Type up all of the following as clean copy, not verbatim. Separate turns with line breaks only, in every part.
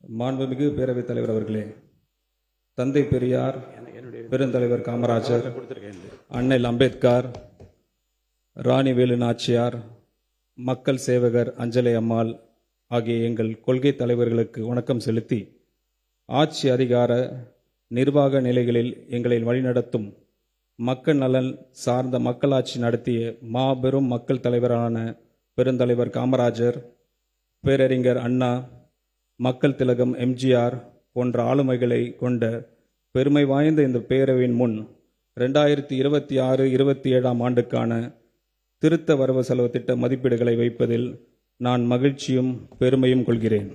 மாண்புமிகு பேரவைத் தலைவர் அவர்களே, தந்தை பெரியார், பெருந்தலைவர் காமராஜர், அண்ணல் அம்பேத்கர், ராணி வேலு நாச்சியார், மக்கள் சேவகர் அஞ்சலை அம்மாள் ஆகிய எங்கள் கொள்கை தலைவர்களுக்கு வணக்கம் செலுத்தி, ஆட்சி அதிகார நிர்வாக நிலைகளில் எங்களை வழிநடத்தும் மக்கள் நலன் சார்ந்த மக்களாட்சி நடத்திய மாபெரும் மக்கள் தலைவரான பெருந்தலைவர் காமராஜர், பேரறிஞர் அண்ணா, மக்கள் திலகம் எம்ஜிஆர் போன்ற ஆளுமைகளை கொண்ட பெருமை வாய்ந்த இந்த பேரவையின் முன் 2026-27 ஆண்டுக்கான திருத்த வரவு செலவு திட்ட மதிப்பீடுகளை வைப்பதில் நான் மகிழ்ச்சியும் பெருமையும் கொள்கிறேன்.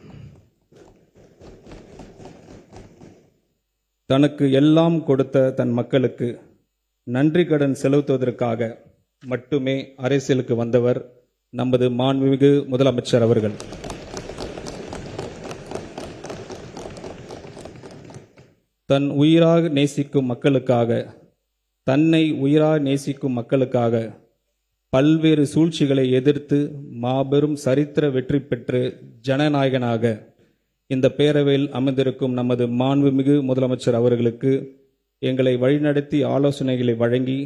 தனக்கு எல்லாம் கொடுத்த தன் மக்களுக்கு நன்றி கடன் செலுத்துவதற்காக மட்டுமே அரசியலுக்கு வந்தவர் நமது மாண்புமிகு முதலமைச்சர் அவர்கள். தன் உயிராக நேசிக்கும் மக்களுக்காக, தன்னை உயிராக நேசிக்கும் மக்களுக்காக பல்வேறு சூழ்ச்சிகளை எதிர்த்து மாபெரும் சரித்திர வெற்றி பெற்று ஜனநாயகனாக இந்த பேரவையில் அமர்ந்திருக்கும் நமது மாண்புமிகு முதலமைச்சர் அவர்களுக்கு எங்களை வழிநடத்தி ஆலோசனைகளை வழங்கி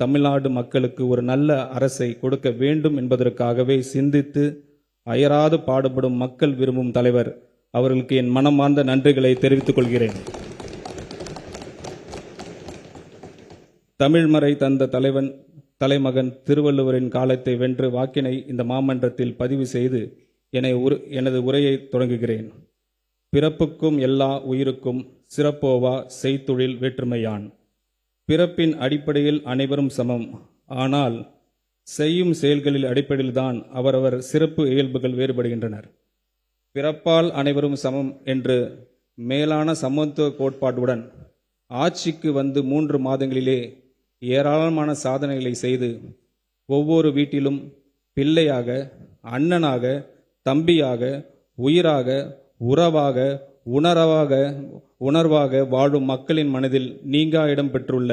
தமிழ்நாடு மக்களுக்கு ஒரு நல்ல அரசை கொடுக்க வேண்டும் என்பதற்காகவே சிந்தித்து அயராது பாடுபடும் மக்கள் விரும்பும் தலைவர் அவர்களுக்கு என் மனமார்ந்த நன்றிகளை தெரிவித்துக் கொள்கிறேன். தமிழ்மறை தந்த தலைமகன் திருவள்ளுவரின் காலத்தை வென்று வாக்கினை இந்த மாமன்றத்தில் பதிவு செய்து எனது உரையை தொடங்குகிறேன். பிறப்புக்கும் எல்லா உயிருக்கும் சிறப்போவா செய்தொழில் வேற்றுமையான். பிறப்பின் அடிப்படையில் அனைவரும் சமம், ஆனால் செய்யும் செயல்களில் அடிப்படையில்தான் அவரவர் சிறப்பு இயல்புகள் வேறுபடுகின்றனர். பிறப்பால் அனைவரும் சமம் என்று மேலான சமத்துவ கோட்பாட்டுடன் ஆட்சிக்கு வந்து 3 மாதங்களிலே ஏராளமான சாதனைகளை செய்து ஒவ்வொரு வீட்டிலும் பிள்ளையாக, அண்ணனாக, தம்பியாக, உயிராக, உறவாக, உணர்வாக வாழும் மக்களின் மனதில் நீங்கா இடம் பெற்றுள்ள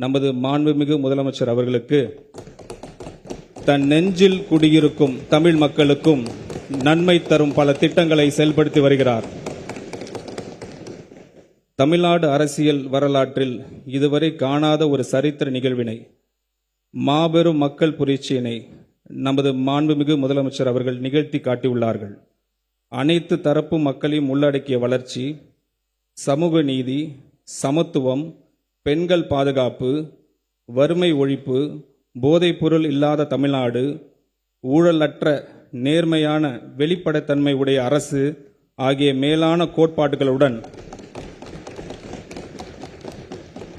நமது மாண்புமிகு முதலமைச்சர் அவர்களுக்கு தன் நெஞ்சில் குடியிருக்கும் தமிழ் மக்களுக்கும் நன்மை தரும் பல திட்டங்களை செயல்படுத்தி வருகிறார். தமிழ்நாடு அரசியல் வரலாற்றில் இதுவரை காணாத ஒரு சரித்திர நிகழ்வினை, மாபெரும் மக்கள் புரட்சியினை நமது மாண்புமிகு முதலமைச்சர் அவர்கள் நிகழ்த்தி காட்டியுள்ளார்கள். அனைத்து தரப்பு மக்களையும் உள்ளடக்கிய வளர்ச்சி, சமூக நீதி, சமத்துவம், பெண்கள் பாதுகாப்பு, வறுமை ஒழிப்பு, போதைப் பொருள் இல்லாத தமிழ்நாடு, ஊழலற்ற நேர்மையான வெளிப்படைத்தன்மை உடைய அரசு ஆகிய மேலான கோட்பாடுகளுடன்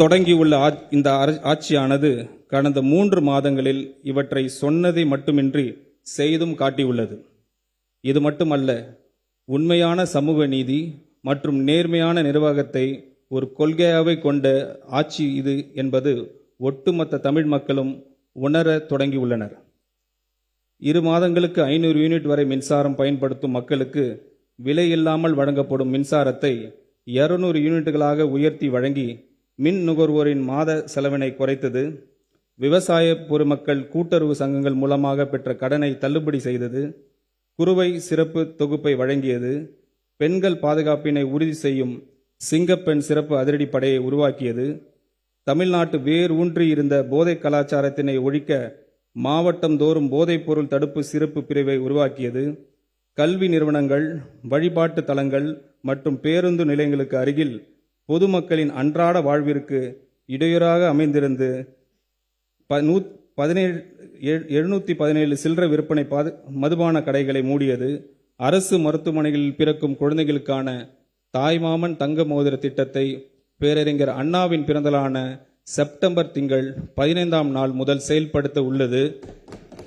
தொடங்கியுள்ள இந்த ஆட்சியானது கடந்த 3 மாதங்களில் இவற்றை சொன்னதை மட்டுமின்றி செய்தும் காட்டியுள்ளது. இது மட்டுமல்ல, உண்மையான சமூக நீதி மற்றும் நேர்மையான நிர்வாகத்தை ஒரு கொள்கையாகவே கொண்ட ஆட்சி இது என்பது ஒட்டுமொத்த தமிழ் மக்களும் உணர தொடங்கியுள்ளனர். 2 மாதங்களுக்கு 500 யூனிட் வரை மின்சாரம் பயன்படுத்தும் மக்களுக்கு விலை இல்லாமல் வழங்கப்படும் மின்சாரத்தை 200 யூனிட்டுகளாக உயர்த்தி வழங்கி மின் நுகர்வோரின் மாத செலவினை குறைத்தது. விவசாய பொதுமக்கள் கூட்டுறவு சங்கங்கள் மூலமாக பெற்ற கடனை தள்ளுபடி செய்தது. குறுவை சிறப்பு தொகுப்பை வழங்கியது. பெண்கள் பாதுகாப்பினை உறுதி செய்யும் சிங்கப்பெண் சிறப்பு அதிரடி படையை உருவாக்கியது. தமிழ்நாட்டு வேர் ஊன்றி இருந்த போதை கலாச்சாரத்தினை ஒழிக்க மாவட்டம் தோறும் போதைப் பொருள் தடுப்பு சிறப்பு பிரிவை உருவாக்கியது. கல்வி நிறுவனங்கள், வழிபாட்டு தலங்கள் மற்றும் பேருந்து நிலையங்களுக்கு அருகில் பொதுமக்களின் அன்றாட வாழ்விற்கு இடையூறாக அமைந்திருந்து 717 சில்லறை விற்பனை மதுபான கடைகளை மூடியது. அரசு மருத்துவமனைகளில் பிறக்கும் குழந்தைகளுக்கான தாய்மாமன் தங்க மோதிர திட்டத்தை பேரறிஞர் அண்ணாவின் பிறந்தநாளான செப்டம்பர் திங்கள் 15ஆம் நாள் முதல் செயல்படுத்த உள்ளது.